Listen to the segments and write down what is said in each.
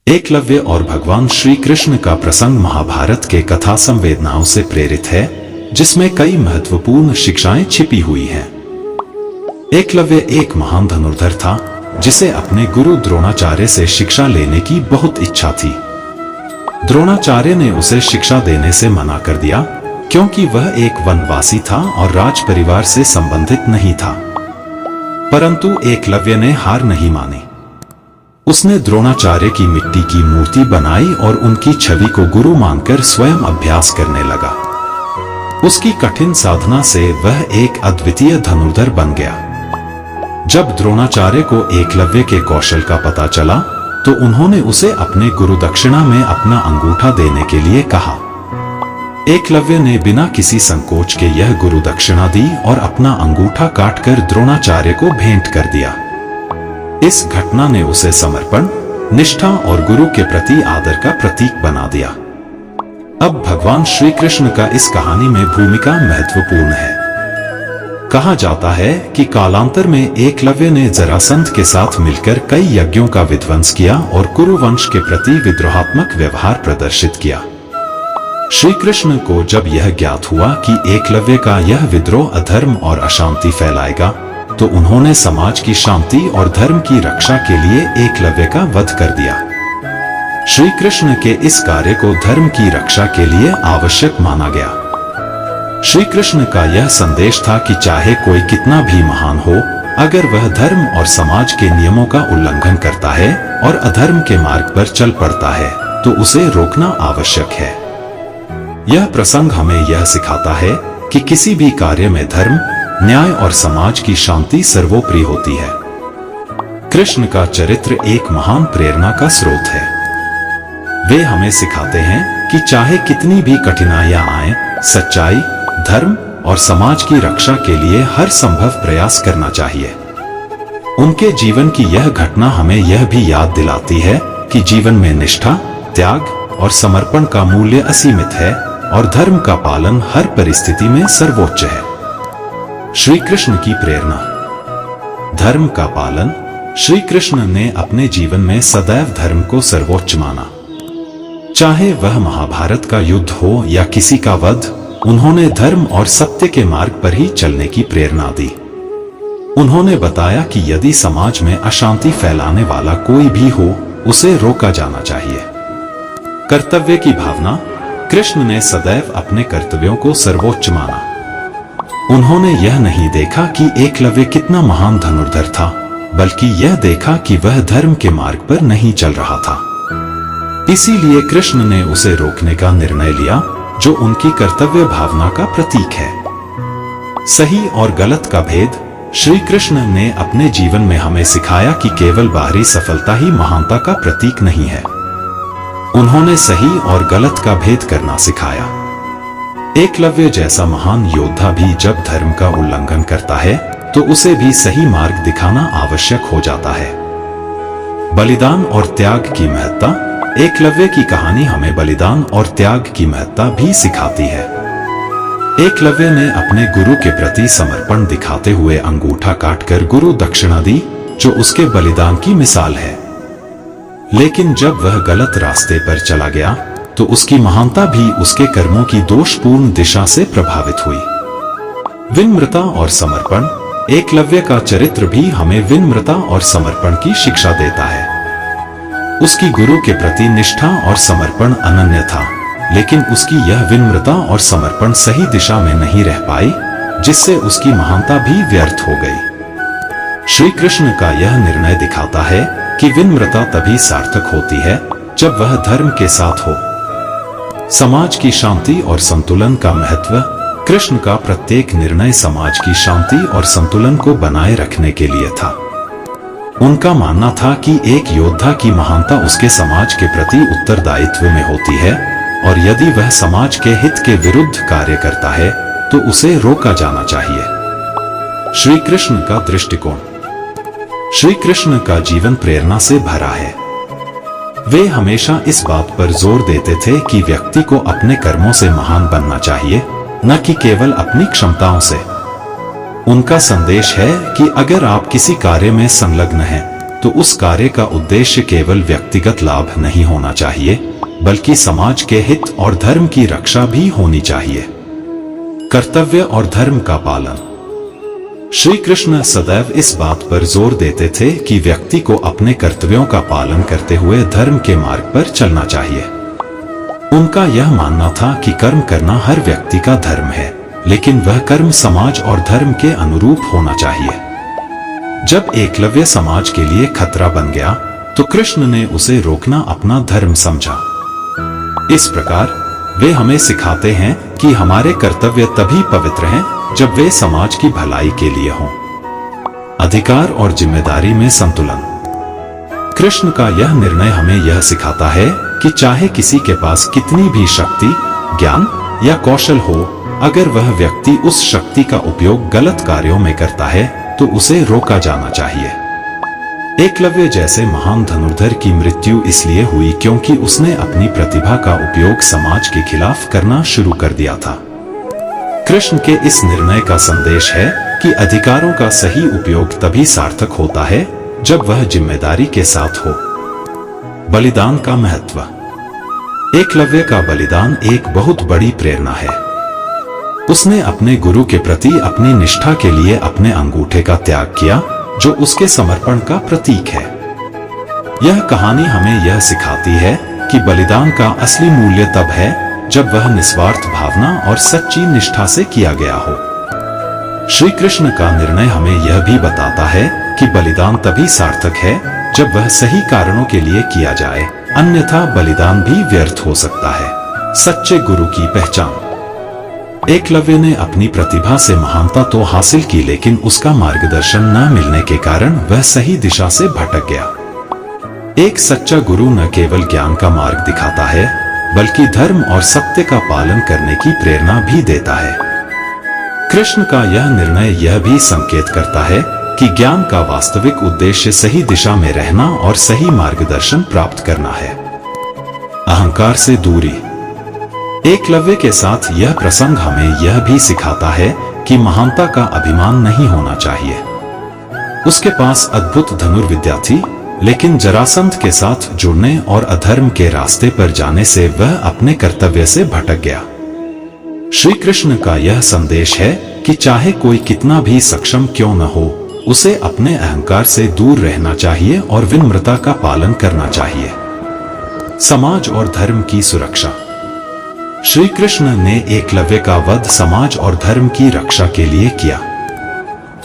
एकलव्य और भगवान श्री कृष्ण का प्रसंग महाभारत के कथा संवेदनाओं से प्रेरित है, जिसमें कई महत्वपूर्ण शिक्षाएं छिपी हुई हैं। एकलव्य एक महान धनुर्धर था, जिसे अपने गुरु द्रोणाचार्य से शिक्षा लेने की बहुत इच्छा थी। द्रोणाचार्य ने उसे शिक्षा देने से मना कर दिया, क्योंकि वह एक वनवासी था और राज परिवार से संबंधित नहीं था। परंतु एकलव्य ने हार नहीं मानी। उसने द्रोणाचार्य की मिट्टी की मूर्ति बनाई और उनकी छवि को गुरु मानकर स्वयं अभ्यास करने लगा। उसकी कठिन साधना से वह एक अद्वितीय धनुर्धर बन गया। जब द्रोणाचार्य को एकलव्य के कौशल का पता चला, तो उन्होंने उसे अपने गुरु दक्षिणा में अपना अंगूठा देने के लिए कहा। एकलव्य ने बिना किसी संकोच के यह गुरु दक्षिणा दी और अपना अंगूठा काटकर द्रोणाचार्य को भेंट कर दिया। इस घटना ने उसे समर्पण, निष्ठा और गुरु के प्रति आदर का प्रतीक बना दिया। अब भगवान श्री कृष्ण का इस कहानी में भूमिका महत्वपूर्ण है। कहा जाता है कि कालांतर में एकलव्य ने जरासंध के साथ मिलकर कई यज्ञों का विध्वंस किया और कुरु वंश के प्रति विद्रोहात्मक व्यवहार प्रदर्शित किया। श्री कृष्ण को जब यह ज्ञात हुआ कि एकलव्य का यह विद्रोह अधर्म और अशांति फैलाएगा, तो उन्होंने समाज की शांति और धर्म की रक्षा के लिए एकलव्य का वध कर दिया। श्री कृष्ण के इस कार्य को धर्म की रक्षा के लिए आवश्यक माना गया। श्री कृष्ण का यह संदेश था कि चाहे कोई कितना भी महान हो, अगर वह धर्म और समाज के नियमों का उल्लंघन करता है और अधर्म के मार्ग पर चल पड़ता है, तो उसे रोकना आवश्यक है। यह प्रसंग हमें यह सिखाता है कि किसी भी कार्य में धर्म, न्याय और समाज की शांति सर्वोपरि होती है। कृष्ण का चरित्र एक महान प्रेरणा का स्रोत है। वे हमें सिखाते हैं कि चाहे कितनी भी कठिनाइयां आएं, सच्चाई, धर्म और समाज की रक्षा के लिए हर संभव प्रयास करना चाहिए। उनके जीवन की यह घटना हमें यह भी याद दिलाती है कि जीवन में निष्ठा, त्याग और समर्पण का मूल्य असीमित है और धर्म का पालन हर परिस्थिति में सर्वोच्च है। श्री कृष्ण की प्रेरणा। धर्म का पालन। श्री कृष्ण ने अपने जीवन में सदैव धर्म को सर्वोच्च माना। चाहे वह महाभारत का युद्ध हो या किसी का वध, उन्होंने धर्म और सत्य के मार्ग पर ही चलने की प्रेरणा दी। उन्होंने बताया कि यदि समाज में अशांति फैलाने वाला कोई भी हो, उसे रोका जाना चाहिए। कर्तव्य की भावना। कृष्ण ने सदैव अपने कर्तव्यों को सर्वोच्च माना। उन्होंने यह नहीं देखा कि एकलव्य कितना महान धनुर्धर था, बल्कि यह देखा कि वह धर्म के मार्ग पर नहीं चल रहा था। इसीलिए कृष्ण ने उसे रोकने का निर्णय लिया, जो उनकी कर्तव्य भावना का प्रतीक है। सही और गलत का भेद। श्री कृष्ण ने अपने जीवन में हमें सिखाया कि केवल बाहरी सफलता ही महानता का प्रतीक नहीं है। उन्होंने सही और गलत का भेद करना सिखाया। एकलव्य जैसा महान योद्धा भी जब धर्म का उल्लंघन करता है, तो उसे भी सही मार्ग दिखाना आवश्यक हो जाता है। बलिदान और त्याग की महत्ता। एकलव्य की कहानी हमें बलिदान और त्याग की महत्ता भी सिखाती है। एकलव्य ने अपने गुरु के प्रति समर्पण दिखाते हुए अंगूठा काटकर गुरु दक्षिणा दी, जो उसके बलिदान की मिसाल है। लेकिन जब वह गलत रास्ते पर चला गया, तो उसकी महानता भी उसके कर्मों की दोषपूर्ण दिशा से प्रभावित हुई। विनम्रता और समर्पण। एकलव्य का चरित्र भी हमें विनम्रता और समर्पण की शिक्षा देता है। उसकी गुरु के प्रति निष्ठा और समर्पण अनन्य था, लेकिन उसकी यह विनम्रता और समर्पण सही दिशा में नहीं रह पाई, जिससे उसकी महानता भी व्यर्थ हो गई। श्री कृष्ण का यह निर्णय दिखाता है कि विनम्रता तभी सार्थक होती है जब वह धर्म के साथ हो। समाज की शांति और संतुलन का महत्व। कृष्ण का प्रत्येक निर्णय समाज की शांति और संतुलन को बनाए रखने के लिए था। उनका मानना था कि एक योद्धा की महानता उसके समाज के प्रति उत्तरदायित्व में होती है, और यदि वह समाज के हित के विरुद्ध कार्य करता है, तो उसे रोका जाना चाहिए। श्री कृष्ण का दृष्टिकोण। श्री कृष्ण का जीवन प्रेरणा से भरा है। वे हमेशा इस बात पर जोर देते थे कि व्यक्ति को अपने कर्मों से महान बनना चाहिए, न कि केवल अपनी क्षमताओं से। उनका संदेश है कि अगर आप किसी कार्य में संलग्न हैं, तो उस कार्य का उद्देश्य केवल व्यक्तिगत लाभ नहीं होना चाहिए, बल्कि समाज के हित और धर्म की रक्षा भी होनी चाहिए। कर्तव्य और धर्म का पालन। श्री कृष्ण सदैव इस बात पर जोर देते थे कि व्यक्ति को अपने कर्तव्यों का पालन करते हुए धर्म के मार्ग पर चलना चाहिए। उनका यह मानना था कि कर्म करना हर व्यक्ति का धर्म है, लेकिन वह कर्म समाज और धर्म के अनुरूप होना चाहिए। जब एकलव्य समाज के लिए खतरा बन गया, तो कृष्ण ने उसे रोकना अपना धर्म समझा। इस प्रकार वे हमें सिखाते हैं कि हमारे कर्तव्य तभी पवित्र हैं जब वे समाज की भलाई के लिए हों। अधिकार और जिम्मेदारी में संतुलन। कृष्ण का यह निर्णय हमें यह सिखाता है कि चाहे किसी के पास कितनी भी शक्ति, ज्ञान या कौशल हो, अगर वह व्यक्ति उस शक्ति का उपयोग गलत कार्यों में करता है तो उसे रोका जाना चाहिए। एकलव्य जैसे महान धनुर्धर की मृत्यु इसलिए हुई क्योंकि उसने अपनी प्रतिभा का उपयोग समाज के खिलाफ करना शुरू कर दिया था। कृष्ण के इस निर्णय का संदेश है कि अधिकारों का सही उपयोग तभी सार्थक होता है जब वह जिम्मेदारी के साथ हो। बलिदान का महत्व। एकलव्य का बलिदान एक बहुत बड़ी प्रेरणा है। उसने अपने गुरु के प्रति अपनी निष्ठा के लिए अपने अंगूठे का त्याग किया, जो उसके समर्पण का प्रतीक है। यह कहानी हमें यह सिखाती है कि बलिदान का असली मूल्य तब है जब वह निस्वार्थ भावना और सच्ची निष्ठा से किया गया हो। श्री कृष्ण का निर्णय हमें यह भी बताता है कि बलिदान तभी सार्थक है जब वह सही कारणों के लिए किया जाए, अन्यथा बलिदान भी व्यर्थ हो सकता है। सच्चे गुरु की पहचान। एकलव्य ने अपनी प्रतिभा से महानता तो हासिल की, लेकिन उसका मार्गदर्शन न मिलने के कारण वह सही दिशा से भटक गया। एक सच्चा गुरु न केवल ज्ञान का मार्ग दिखाता है, बल्कि धर्म और सत्य का पालन करने की प्रेरणा भी देता है। कृष्ण का यह निर्णय यह भी संकेत करता है कि ज्ञान का वास्तविक उद्देश्य सही दिशा में रहना और सही मार्गदर्शन प्राप्त करना है। अहंकार से दूरी। एकलव्य के साथ यह प्रसंग हमें यह भी सिखाता है कि महानता का अभिमान नहीं होना चाहिए। उसके पास अद्भुत धनुर्विद्या थी, लेकिन जरासंध के साथ जुड़ने और अधर्म के रास्ते पर जाने से वह अपने कर्तव्य से भटक गया। श्री कृष्ण का यह संदेश है कि चाहे कोई कितना भी सक्षम क्यों न हो, उसे अपने अहंकार से दूर रहना चाहिए और विनम्रता का पालन करना चाहिए। समाज और धर्म की सुरक्षा। श्री कृष्ण ने एकलव्य का वध समाज और धर्म की रक्षा के लिए किया।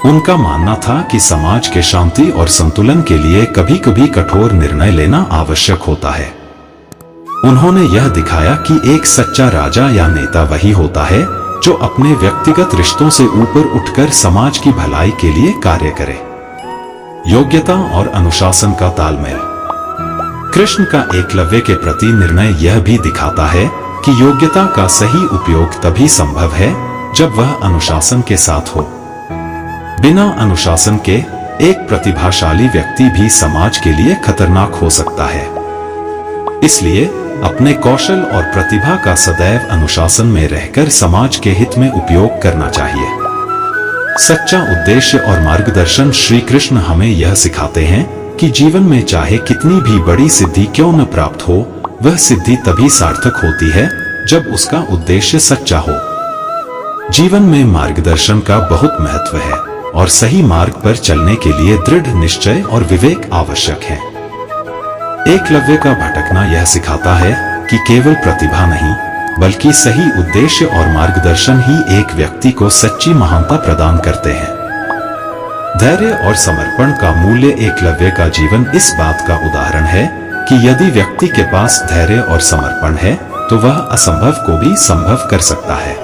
उनका मानना था कि समाज के शांति और संतुलन के लिए कभी-कभी कठोर निर्णय लेना आवश्यक होता है। उन्होंने यह दिखाया कि एक सच्चा राजा या नेता वही होता है जो अपने व्यक्तिगत रिश्तों से ऊपर उठकर समाज की भलाई के लिए कार्य करे। योग्यता और अनुशासन का तालमेल। कृष्ण का एकलव्य के प्रति निर्णय यह भी दिखाता है कि योग्यता का सही उपयोग तभी संभव है जब वह अनुशासन के साथ हो। बिना अनुशासन के एक प्रतिभाशाली व्यक्ति भी समाज के लिए खतरनाक हो सकता है। इसलिए अपने कौशल और प्रतिभा का सदैव अनुशासन में रहकर समाज के हित में उपयोग करना चाहिए। सच्चा उद्देश्य और मार्गदर्शन। श्री कृष्ण हमें यह सिखाते हैं कि जीवन में चाहे कितनी भी बड़ी सिद्धि क्यों न प्राप्त हो, वह सिद्धि तभी सार्थक होती है जब उसका उद्देश्य सच्चा हो। जीवन में मार्गदर्शन का बहुत महत्व है और सही मार्ग पर चलने के लिए दृढ़ निश्चय और विवेक आवश्यक है। एकलव्य का भटकना यह सिखाता है कि केवल प्रतिभा नहीं, बल्कि सही उद्देश्य और मार्गदर्शन ही एक व्यक्ति को सच्ची महानता प्रदान करते हैं। धैर्य और समर्पण का मूल्य। एकलव्य का जीवन इस बात का उदाहरण है कि यदि व्यक्ति के पास धैर्य और समर्पण है तो वह असंभव को भी संभव कर सकता है।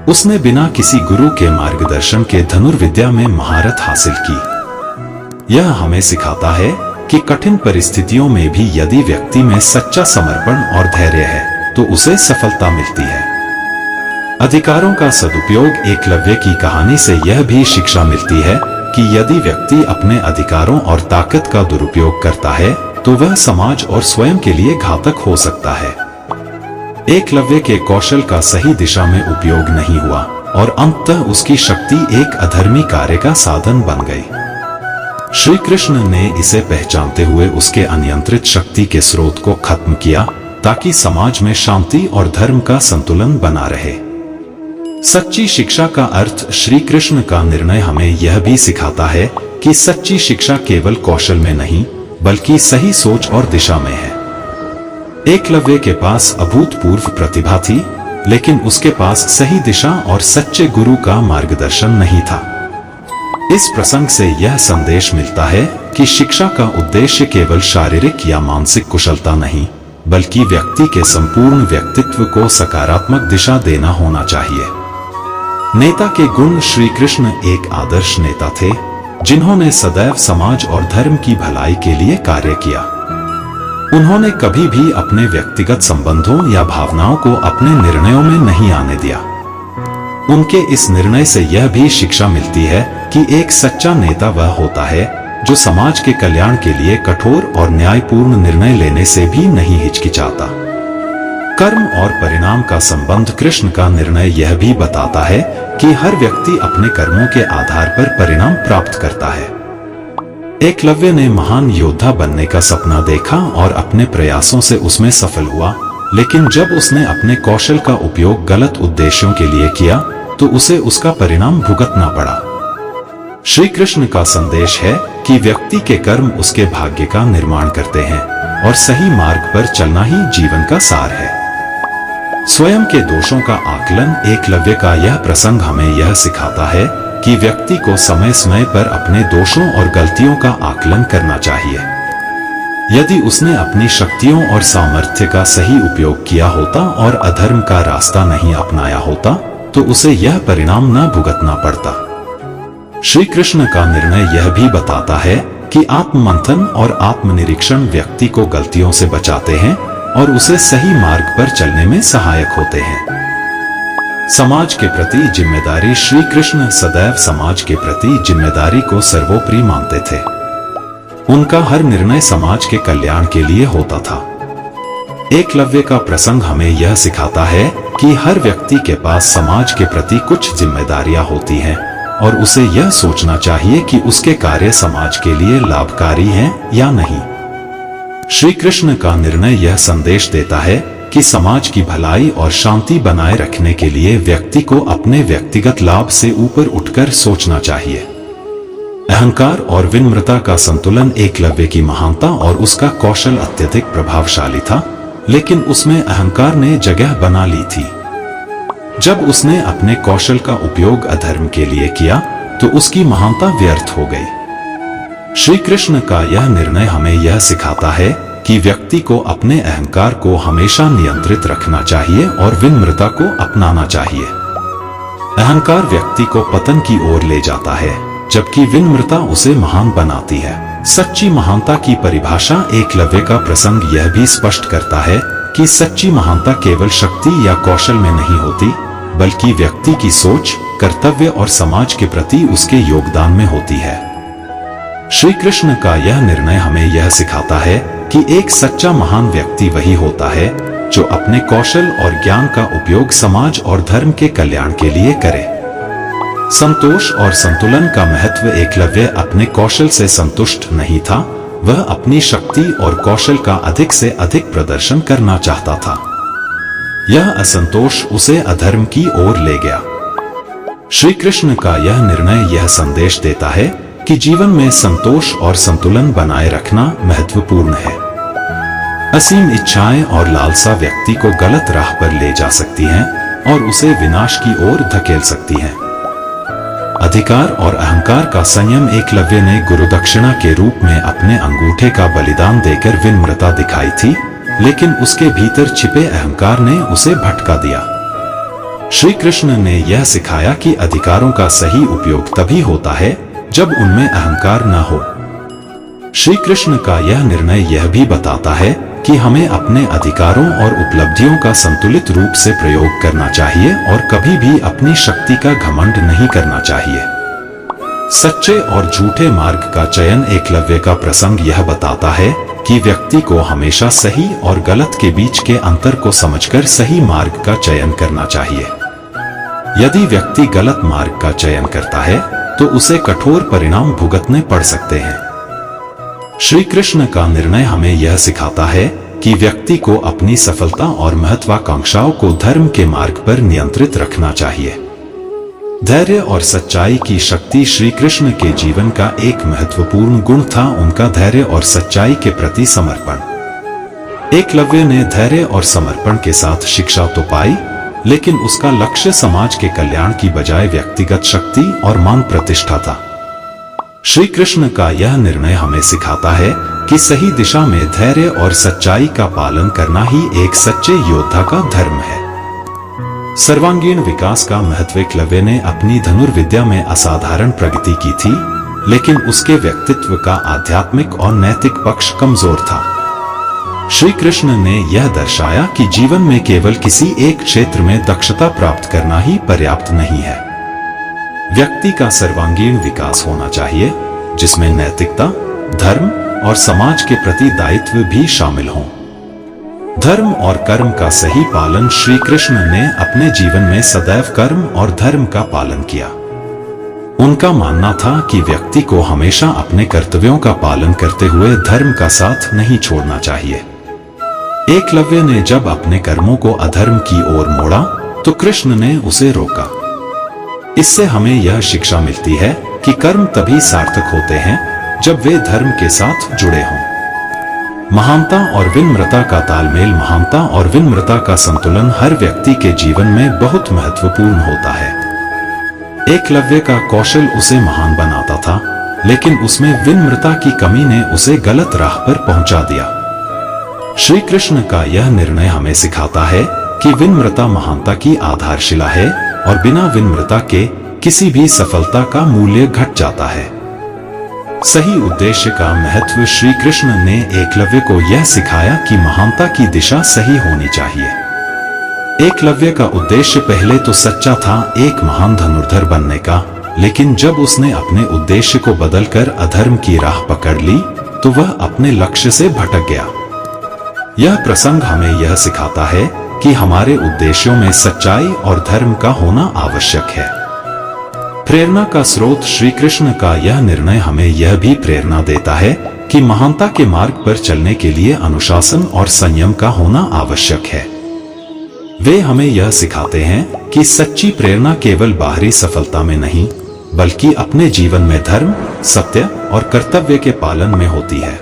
उसने बिना किसी गुरु के मार्गदर्शन के धनुर्विद्या में महारत हासिल की। यह हमें सिखाता है कि कठिन परिस्थितियों में भी यदि व्यक्ति में सच्चा समर्पण और धैर्य है तो उसे सफलता मिलती है। अधिकारों का सदुपयोग। एकलव्य की कहानी से यह भी शिक्षा मिलती है कि यदि व्यक्ति अपने अधिकारों और ताकत का दुरुपयोग करता है तो वह समाज और स्वयं के लिए घातक हो सकता है। एकलव्य के कौशल का सही दिशा में उपयोग नहीं हुआ और अंततः उसकी शक्ति एक अधर्मी कार्य का साधन बन गई। श्री कृष्ण ने इसे पहचानते हुए उसके अनियंत्रित शक्ति के स्रोत को खत्म किया ताकि समाज में शांति और धर्म का संतुलन बना रहे। सच्ची शिक्षा का अर्थ श्री कृष्ण का निर्णय हमें यह भी सिखाता है कि सच्ची शिक्षा केवल कौशल में नहीं बल्कि सही सोच और दिशा में है। एकलव्य के पास अभूतपूर्व प्रतिभा थी, लेकिन उसके पास सही दिशा और सच्चे गुरु का मार्गदर्शन नहीं था। इस प्रसंग से यह संदेश मिलता है कि शिक्षा का उद्देश्य केवल शारीरिक या मानसिक कुशलता नहीं बल्कि व्यक्ति के संपूर्ण व्यक्तित्व को सकारात्मक दिशा देना होना चाहिए। नेता के गुण। श्री कृष्ण एक आदर्श नेता थे जिन्होंने सदैव समाज और धर्म की भलाई के लिए कार्य किया। उन्होंने कभी भी अपने व्यक्तिगत संबंधों या भावनाओं को अपने निर्णयों में नहीं आने दिया। उनके इस निर्णय से यह भी शिक्षा मिलती है कि एक सच्चा नेता वह होता है जो समाज के कल्याण के लिए कठोर और न्यायपूर्ण निर्णय लेने से भी नहीं हिचकिचाता। कर्म और परिणाम का संबंध। कृष्ण का निर्णय यह भी बताता है कि हर व्यक्ति अपने कर्मों के आधार पर परिणाम प्राप्त करता है। एकलव्य ने महान योद्धा बनने का सपना देखा और अपने प्रयासों से उसमें सफल हुआ, लेकिन जब उसने अपने कौशल का उपयोग गलत उद्देश्यों के लिए किया तो उसे उसका परिणाम भुगतना पड़ा। श्री कृष्ण का संदेश है कि व्यक्ति के कर्म उसके भाग्य का निर्माण करते हैं और सही मार्ग पर चलना ही जीवन का सार है। स्वयं के दोषों का आकलन। एकलव्य का यह प्रसंग हमें यह सिखाता है कि व्यक्ति को समय समय पर अपने दोषों और गलतियों का आकलन करना चाहिए। यदि उसने अपनी शक्तियों और सामर्थ्य का सही उपयोग किया होता और अधर्म का रास्ता नहीं अपनाया होता तो उसे यह परिणाम न भुगतना पड़ता। श्री कृष्ण का निर्णय यह भी बताता है कि आत्ममंथन और आत्मनिरीक्षण व्यक्ति को गलतियों से बचाते हैं और उसे सही मार्ग पर चलने में सहायक होते हैं। समाज के प्रति जिम्मेदारी। श्री कृष्ण सदैव समाज के प्रति जिम्मेदारी को सर्वोपरि मानते थे। उनका हर निर्णय समाज के कल्याण के लिए होता था। एकलव्य का प्रसंग हमें यह सिखाता है कि हर व्यक्ति के पास समाज के प्रति कुछ जिम्मेदारियां होती हैं और उसे यह सोचना चाहिए कि उसके कार्य समाज के लिए लाभकारी हैं या नहीं। श्री कृष्ण का निर्णय यह संदेश देता है कि समाज की भलाई और शांति बनाए रखने के लिए व्यक्ति को अपने व्यक्तिगत लाभ से ऊपर उठकर सोचना चाहिए। अहंकार और विनम्रता का संतुलन। एकलव्य की महानता और उसका कौशल अत्यधिक प्रभावशाली था, लेकिन उसमें अहंकार ने जगह बना ली थी। जब उसने अपने कौशल का उपयोग अधर्म के लिए किया तो उसकी महानता व्यर्थ हो गई। श्री कृष्ण का यह निर्णय हमें यह सिखाता है कि व्यक्ति को अपने अहंकार को हमेशा नियंत्रित रखना चाहिए और विनम्रता को अपनाना चाहिए। अहंकार व्यक्ति को पतन की ओर ले जाता है, जबकि विनम्रता उसे महान बनाती है। सच्ची महानता की परिभाषा। एकलव्य का प्रसंग यह भी स्पष्ट करता है कि सच्ची महानता केवल शक्ति या कौशल में नहीं होती, बल्कि व्यक्ति की सोच, कर्तव्य और समाज के प्रति उसके योगदान में होती है। श्री कृष्ण का यह निर्णय हमें यह सिखाता है कि एक सच्चा महान व्यक्ति वही होता है जो अपने कौशल और ज्ञान का उपयोग समाज और धर्म के कल्याण के लिए करे। संतोष और संतुलन का महत्व। एकलव्य अपने कौशल से संतुष्ट नहीं था, वह अपनी शक्ति और कौशल का अधिक से अधिक प्रदर्शन करना चाहता था। यह असंतोष उसे अधर्म की ओर ले गया। श्री कृष्ण का यह निर्णय यह संदेश देता है कि जीवन में संतोष और संतुलन बनाए रखना महत्वपूर्ण है। असीम इच्छाएं और लालसा व्यक्ति को गलत राह पर ले जा सकती हैं और उसे विनाश की ओर धकेल सकती हैं। अधिकार और अहंकार का संयम। एकलव्य ने गुरुदक्षिणा के रूप में अपने अंगूठे का बलिदान देकर विनम्रता दिखाई थी, लेकिन उसके भीतर छिपे अहंकार ने उसे भटका दिया। श्री कृष्ण ने यह सिखाया कि अधिकारों का सही उपयोग तभी होता है जब उनमें अहंकार न हो। श्री कृष्ण का यह निर्णय यह भी बताता है कि हमें अपने अधिकारों और उपलब्धियों का संतुलित रूप से प्रयोग करना चाहिए और कभी भी अपनी शक्ति का घमंड नहीं करना चाहिए। सच्चे और झूठे मार्ग का चयन। एकलव्य का प्रसंग यह बताता है कि व्यक्ति को हमेशा सही और गलत के बीच के अंतर को समझकर सही मार्ग का चयन करना चाहिए। यदि व्यक्ति गलत मार्ग का चयन करता है तो उसे कठोर परिणाम भुगतने पड़ सकते हैं। श्री कृष्ण का निर्णय हमें यह सिखाता है कि व्यक्ति को अपनी सफलता और महत्वाकांक्षाओं को धर्म के मार्ग पर नियंत्रित रखना चाहिए। धैर्य और सच्चाई की शक्ति श्री कृष्ण के जीवन का एक महत्वपूर्ण गुण था उनका धैर्य और सच्चाई के प्रति समर्पण। एकलव्य ने धैर्य और समर्पण के साथ शिक्षा तो पाई, लेकिन उसका लक्ष्य समाज के कल्याण की बजाय व्यक्तिगत शक्ति और मान प्रतिष्ठा था। श्री कृष्ण का यह निर्णय हमें सिखाता है कि सही दिशा में धैर्य और सच्चाई का पालन करना ही एक सच्चे योद्धा का धर्म है। सर्वांगीण विकास का महत्व। एकलव्य ने अपनी धनुर्विद्या में असाधारण प्रगति की थी, लेकिन उसके व्यक्तित्व का आध्यात्मिक और नैतिक पक्ष कमजोर था। श्री कृष्ण ने यह दर्शाया कि जीवन में केवल किसी एक क्षेत्र में दक्षता प्राप्त करना ही पर्याप्त नहीं है। व्यक्ति का सर्वांगीण विकास होना चाहिए, जिसमें नैतिकता, धर्म और समाज के प्रति दायित्व भी शामिल हों। धर्म और कर्म का सही पालन। श्री कृष्ण ने अपने जीवन में सदैव कर्म और धर्म का पालन किया। उनका मानना था कि व्यक्ति को हमेशा अपने कर्तव्यों का पालन करते हुए धर्म का साथ नहीं छोड़ना चाहिए। एकलव्य ने जब अपने कर्मों को अधर्म की ओर मोड़ा तो कृष्ण ने उसे रोका। इससे हमें यह शिक्षा मिलती है कि कर्म तभी सार्थक होते हैं जब वे धर्म के साथ जुड़े हों। महानता और विनम्रता का तालमेल। महानता और विनम्रता का संतुलन हर व्यक्ति के जीवन में बहुत महत्वपूर्ण होता है। एकलव्य का कौशल उसे महान बनाता था, लेकिन उसमें विनम्रता की कमी ने उसे गलत राह पर पहुंचा दिया। श्री कृष्ण का यह निर्णय हमें सिखाता है कि विनम्रता महानता की आधारशिला है और बिना विनम्रता के किसी भी सफलता का मूल्य घट जाता है। सही उद्देश्य का महत्व। श्री कृष्ण ने एकलव्य को यह सिखाया कि महानता की दिशा सही होनी चाहिए। एकलव्य का उद्देश्य पहले तो सच्चा था, एक महान धनुर्धर बनने का, लेकिन जब उसने अपने उद्देश्य को बदलकर अधर्म की राह पकड़ ली तो वह अपने लक्ष्य से भटक गया। यह प्रसंग हमें यह सिखाता है कि हमारे उद्देश्यों में सच्चाई और धर्म का होना आवश्यक है। प्रेरणा का स्रोत। श्री कृष्ण का यह निर्णय हमें यह भी प्रेरणा देता है कि महानता के मार्ग पर चलने के लिए अनुशासन और संयम का होना आवश्यक है। वे हमें यह सिखाते हैं कि सच्ची प्रेरणा केवल बाहरी सफलता में नहीं, बल्कि अपने जीवन में धर्म, सत्य और कर्तव्य के पालन में होती है।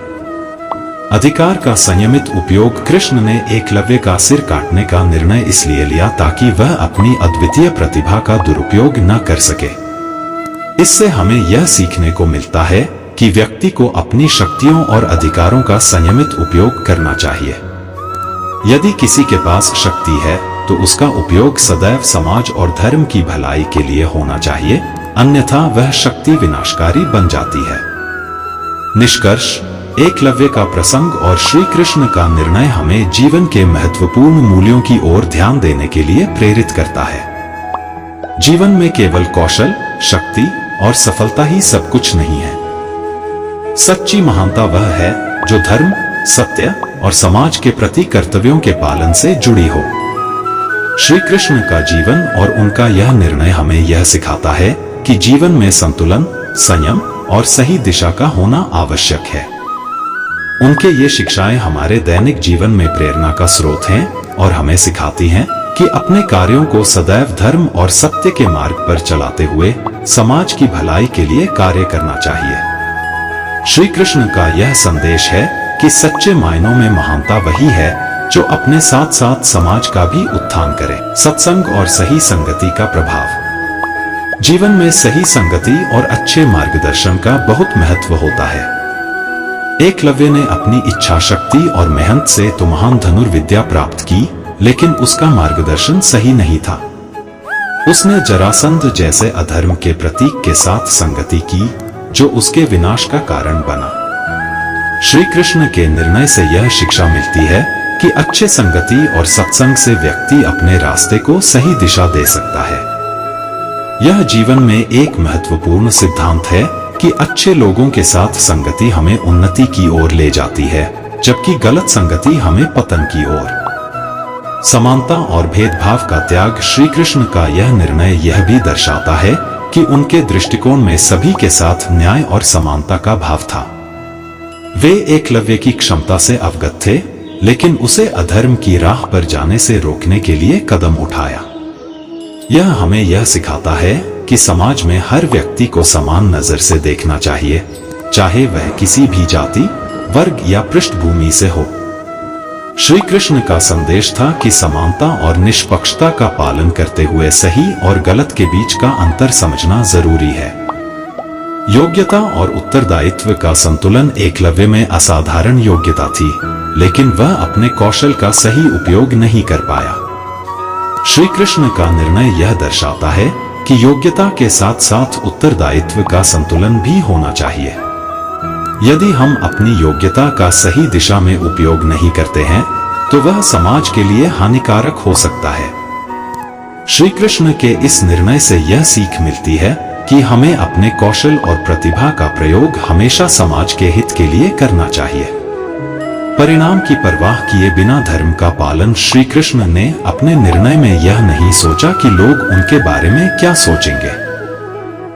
अधिकार का संयमित उपयोग। कृष्ण ने एकलव्य का सिर काटने का निर्णय इसलिए लिया ताकि वह अपनी अद्वितीय प्रतिभा का दुरुपयोग न कर सके। इससे हमें यह सीखने को मिलता है कि व्यक्ति को अपनी शक्तियों और अधिकारों का संयमित उपयोग करना चाहिए। यदि किसी के पास शक्ति है तो उसका उपयोग सदैव समाज और धर्म की भलाई के लिए होना चाहिए, अन्यथा वह शक्ति विनाशकारी बन जाती है। निष्कर्ष। एकलव्य का प्रसंग और श्री कृष्ण का निर्णय हमें जीवन के महत्वपूर्ण मूल्यों की ओर ध्यान देने के लिए प्रेरित करता है। जीवन में केवल कौशल, शक्ति और सफलता ही सब कुछ नहीं है। सच्ची महानता वह है जो धर्म, सत्य और समाज के प्रति कर्तव्यों के पालन से जुड़ी हो। श्री कृष्ण का जीवन और उनका यह निर्णय हमें यह सिखाता है कि जीवन में संतुलन, संयम और सही दिशा का होना आवश्यक है। उनके ये शिक्षाएं हमारे दैनिक जीवन में प्रेरणा का स्रोत हैं और हमें सिखाती हैं कि अपने कार्यों को सदैव धर्म और सत्य के मार्ग पर चलाते हुए समाज की भलाई के लिए कार्य करना चाहिए। श्री कृष्ण का यह संदेश है कि सच्चे मायनों में महानता वही है जो अपने साथ साथ समाज का भी उत्थान करे। सत्संग और सही संगति का प्रभाव। जीवन में सही संगति और अच्छे मार्गदर्शन का बहुत महत्व होता है। एकलव्य ने अपनी इच्छा शक्ति और मेहनत से तो महान धनुर्विद्या प्राप्त की, लेकिन उसका मार्गदर्शन सही नहीं था। उसने जरासंध जैसे अधर्म के प्रतीक के साथ संगति की, जो उसके विनाश का कारण बना। श्री कृष्ण के निर्णय से यह शिक्षा मिलती है कि अच्छे संगति और सत्संग से व्यक्ति अपने रास्ते को सही दिशा दे सकता है। यह जीवन में एक महत्वपूर्ण सिद्धांत है कि अच्छे लोगों के साथ संगति हमें उन्नति की ओर ले जाती है, जबकि गलत संगति हमें पतन की ओर। समानता और भेदभाव का त्याग। श्री कृष्ण का यह निर्णय यह भी दर्शाता है कि उनके दृष्टिकोण में सभी के साथ न्याय और समानता का भाव था। वे एकलव्य की क्षमता से अवगत थे, लेकिन उसे अधर्म की राह पर जाने से रोकने के लिए कदम उठाया। यह हमें यह सिखाता है कि समाज में हर व्यक्ति को समान नजर से देखना चाहिए, चाहे वह किसी भी जाति, वर्ग या पृष्ठभूमि से हो। श्री कृष्ण का संदेश था कि समानता और निष्पक्षता का पालन करते हुए सही और गलत के बीच का अंतर समझना जरूरी है। योग्यता और उत्तरदायित्व का संतुलन एकलव्य में असाधारण योग्यता थी, लेकिन वह अपने कौशल का सही उपयोग नहीं कर पाया। श्री कृष्ण का निर्णय यह दर्शाता है कि योग्यता के साथ साथ उत्तरदायित्व का संतुलन भी होना चाहिए। यदि हम अपनी योग्यता का सही दिशा में उपयोग नहीं करते हैं, तो वह समाज के लिए हानिकारक हो सकता है। श्री कृष्ण के इस निर्णय से यह सीख मिलती है कि हमें अपने कौशल और प्रतिभा का प्रयोग हमेशा समाज के हित के लिए करना चाहिए। परिणाम की परवाह किए बिना धर्म का पालन। श्री कृष्ण ने अपने निर्णय में यह नहीं सोचा कि लोग उनके बारे में क्या सोचेंगे।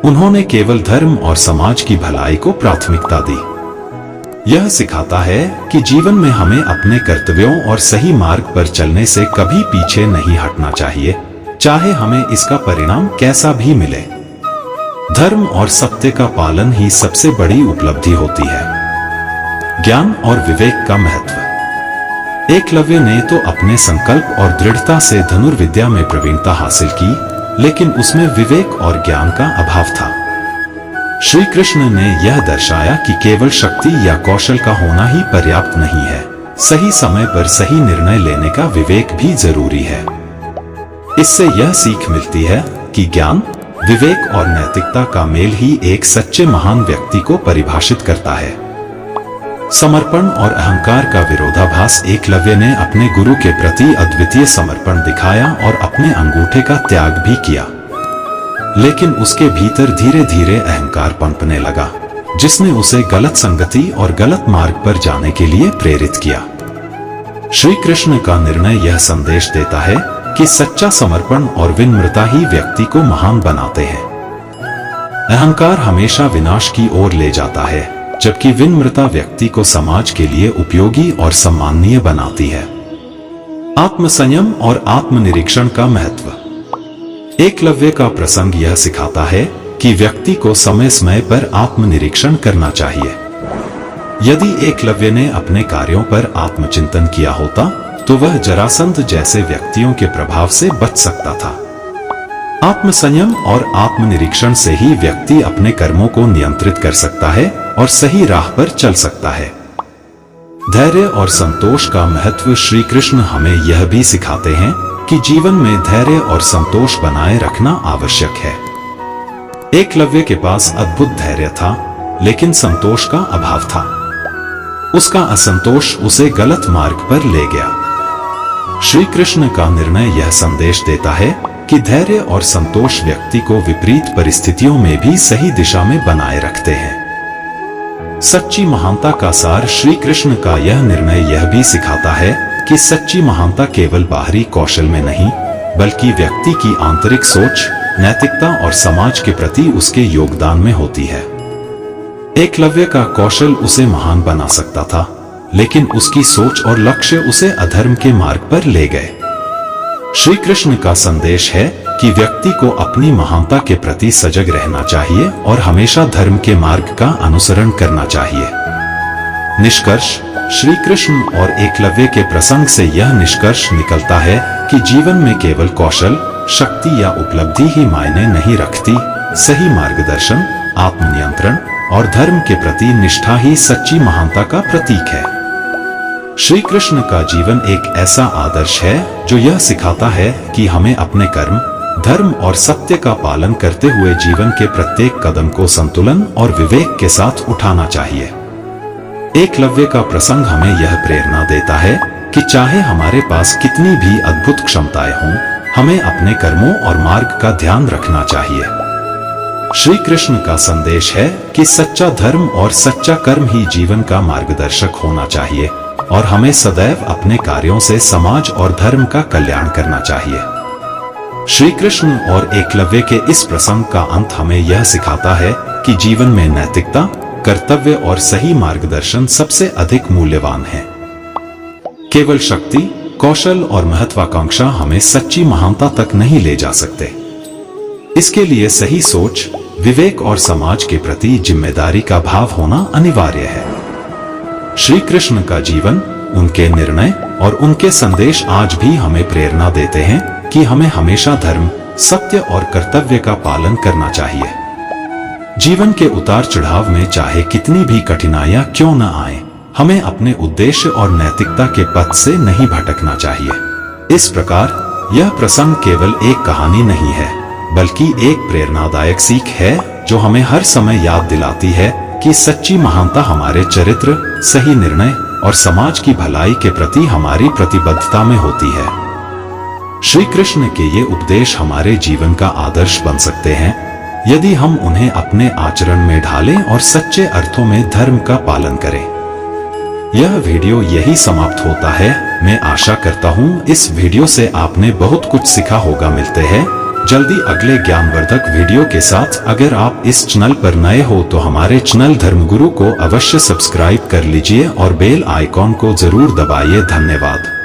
उन्होंने केवल धर्म और समाज की भलाई को प्राथमिकता दी। यह सिखाता है कि जीवन में हमें अपने कर्तव्यों और सही मार्ग पर चलने से कभी पीछे नहीं हटना चाहिए, चाहे हमें इसका परिणाम कैसा भी मिले। धर्म और सत्य का पालन ही सबसे बड़ी उपलब्धि होती है। ज्ञान और विवेक का महत्व। एकलव्य ने तो अपने संकल्प और दृढ़ता से धनुर्विद्या में प्रवीणता हासिल की, लेकिन उसमें विवेक और ज्ञान का अभाव था। श्री कृष्ण ने यह दर्शाया कि केवल शक्ति या कौशल का होना ही पर्याप्त नहीं है, सही समय पर सही निर्णय लेने का विवेक भी जरूरी है। इससे यह सीख मिलती है कि ज्ञान, विवेक और नैतिकता का मेल ही एक सच्चे महान व्यक्ति को परिभाषित करता है। समर्पण और अहंकार का विरोधाभास। एकलव्य ने अपने गुरु के प्रति अद्वितीय समर्पण दिखाया और अपने अंगूठे का त्याग भी किया, लेकिन उसके भीतर धीरे धीरे अहंकार पनपने लगा, जिसने उसे गलत संगति और गलत मार्ग पर जाने के लिए प्रेरित किया। श्री कृष्ण का निर्णय यह संदेश देता है कि सच्चा समर्पण और विनम्रता ही व्यक्ति को महान बनाते हैं। अहंकार हमेशा विनाश की ओर ले जाता है, जबकि विनम्रता व्यक्ति को समाज के लिए उपयोगी और सम्माननीय बनाती है। आत्मसंयम और आत्मनिरीक्षण का महत्व। एकलव्य का प्रसंग यह सिखाता है कि व्यक्ति को समय समय पर आत्मनिरीक्षण करना चाहिए। यदि एकलव्य ने अपने कार्यों पर आत्मचिंतन किया होता, तो वह जरासंध जैसे व्यक्तियों के प्रभाव से बच सकता था। आत्मसंयम और आत्मनिरीक्षण से ही व्यक्ति अपने कर्मों को नियंत्रित कर सकता है और सही राह पर चल सकता है। धैर्य और संतोष का महत्व। श्री कृष्ण हमें यह भी सिखाते हैं कि जीवन में धैर्य और संतोष बनाए रखना आवश्यक है। एकलव्य के पास अद्भुत धैर्य था, लेकिन संतोष का अभाव था। उसका असंतोष उसे गलत मार्ग पर ले गया। श्री कृष्ण का निर्णय यह संदेश देता है कि धैर्य और संतोष व्यक्ति को विपरीत परिस्थितियों में भी सही दिशा में बनाए रखते हैं। सच्ची महानता का सार। श्री कृष्ण का यह निर्णय यह भी सिखाता है कि सच्ची महानता केवल बाहरी कौशल में नहीं, बल्कि व्यक्ति की आंतरिक सोच, नैतिकता और समाज के प्रति उसके योगदान में होती है। एकलव्य का कौशल उसे महान बना सकता था, लेकिन उसकी सोच और लक्ष्य उसे अधर्म के मार्ग पर ले गए। श्री कृष्ण का संदेश है कि व्यक्ति को अपनी महानता के प्रति सजग रहना चाहिए और हमेशा धर्म के मार्ग का अनुसरण करना चाहिए। निष्कर्ष। श्री कृष्ण और एकलव्य के प्रसंग से यह निष्कर्ष निकलता है कि जीवन में केवल कौशल, शक्ति या उपलब्धि ही मायने नहीं रखती। सही मार्गदर्शन, आत्मनियंत्रण और धर्म के प्रति निष्ठा ही सच्ची महानता का प्रतीक है। श्री कृष्ण का जीवन एक ऐसा आदर्श है जो यह सिखाता है कि हमें अपने कर्म, धर्म और सत्य का पालन करते हुए जीवन के प्रत्येक कदम को संतुलन और विवेक के साथ उठाना चाहिए। एकलव्य का प्रसंग हमें यह प्रेरणा देता है कि चाहे हमारे पास कितनी भी अद्भुत क्षमताएं हों, हमें अपने कर्मों और मार्ग का ध्यान रखना चाहिए। श्री कृष्ण का संदेश है कि सच्चा धर्म और सच्चा कर्म ही जीवन का मार्गदर्शक होना चाहिए और हमें सदैव अपने कार्यों से समाज और धर्म का कल्याण करना चाहिए। श्री कृष्ण और एकलव्य के इस प्रसंग का अंत हमें यह सिखाता है कि जीवन में नैतिकता, कर्तव्य और सही मार्गदर्शन सबसे अधिक मूल्यवान है। केवल शक्ति, कौशल और महत्वाकांक्षा हमें सच्ची महानता तक नहीं ले जा सकते। इसके लिए सही सोच, विवेक और समाज के प्रति जिम्मेदारी का भाव होना अनिवार्य है। श्री कृष्ण का जीवन, उनके निर्णय और उनके संदेश आज भी हमें प्रेरणा देते हैं कि हमें हमेशा धर्म, सत्य और कर्तव्य का पालन करना चाहिए। जीवन के उतार चढ़ाव में चाहे कितनी भी कठिनाइयां क्यों न आए, हमें अपने उद्देश्य और नैतिकता के पथ से नहीं भटकना चाहिए। इस प्रकार यह प्रसंग केवल एक कहानी नहीं है, बल्कि एक प्रेरणादायक सीख है जो हमें हर समय याद दिलाती है कि सच्ची महानता हमारे चरित्र, सही निर्णय और समाज की भलाई के प्रति हमारी प्रतिबद्धता में होती है। श्री कृष्ण के ये उपदेश हमारे जीवन का आदर्श बन सकते हैं यदि हम उन्हें अपने आचरण में ढालें और सच्चे अर्थों में धर्म का पालन करें। यह वीडियो यही समाप्त होता है। मैं आशा करता हूँ इस वीडियो से आपने बहुत कुछ सीखा होगा। मिलते हैं जल्दी अगले ज्ञानवर्धक वीडियो के साथ। अगर आप इस चैनल पर नए हो तो हमारे चैनल धर्मगुरु को अवश्य सब्सक्राइब कर लीजिए और बेल आइकॉन को जरूर दबाइए। धन्यवाद।